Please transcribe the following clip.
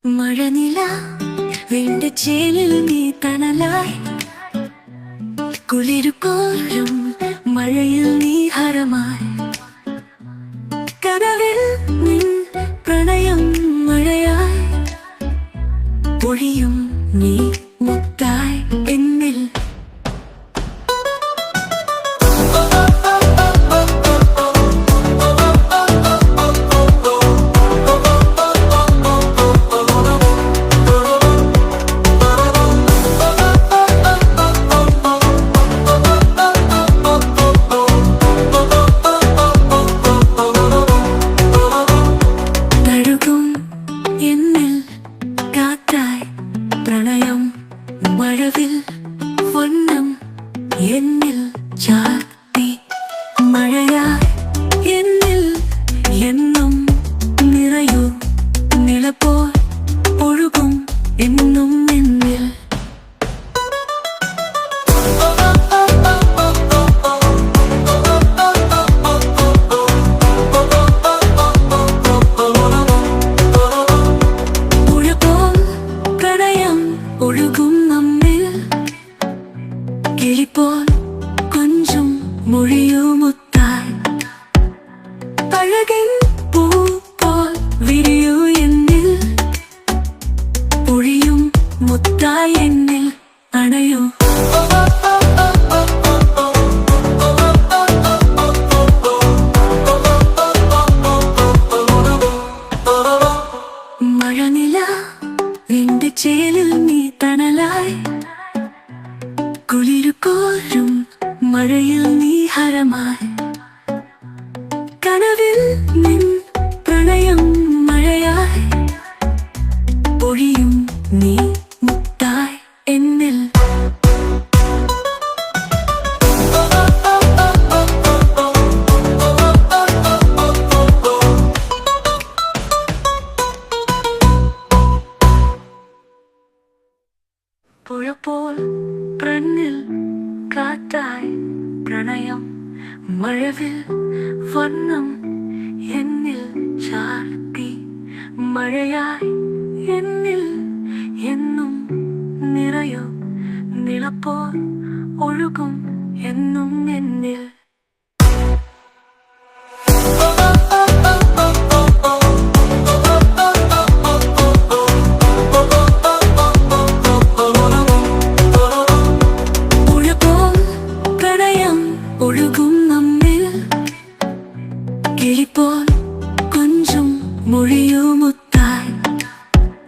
മഴനില വീണ്ട ചേലിൽ നീ തണലായി കുളിരുകോരും മഴയിൽ നീ ഹരമായി കനവിൽ നിൻ പ്രണയം മഴയായി പൊഴിയും നീ മുത്തായി എന്നിൽ പ്രണയം മഴവിൽ വണ്ണം എന്നിൽ ചാർത്തി മഴയായി എന്നിൽ എന്നും നിറയൂ നിലപോൽ ഒഴുകും എന്നും എന്നിൽ ഒഴുകും നമ്മിൽ കിളിപോൽ കൊഞ്ചും മൊഴിയുമുത്തായി അഴകിൻ പൂ പോൽ വിരിയൂ എന്നിൽ പൊഴിയും മുത്തായി എന്നിൽ അണയൂ മഴനില നിന്റെ ചേലിൽ നീ തണലായി കുളിരുകോരും മഴയിൽ നീ ഹരമായി കനവിൽ നിൻ പ്രണയം മഴയായി പൊഴിയും നീ മുത്തായി എന്നിൽ പുഴപോൽ പ്രണ്ണിൽ കാറ്റായി പ്രണയം മഴവിൽ വർണ്ണം എന്നിൽ ചാർത്തി മഴയായി എന്നിൽ എന്നും നിറയോ നിളപോൽ ഒഴുകും എന്നും എന്നിൽ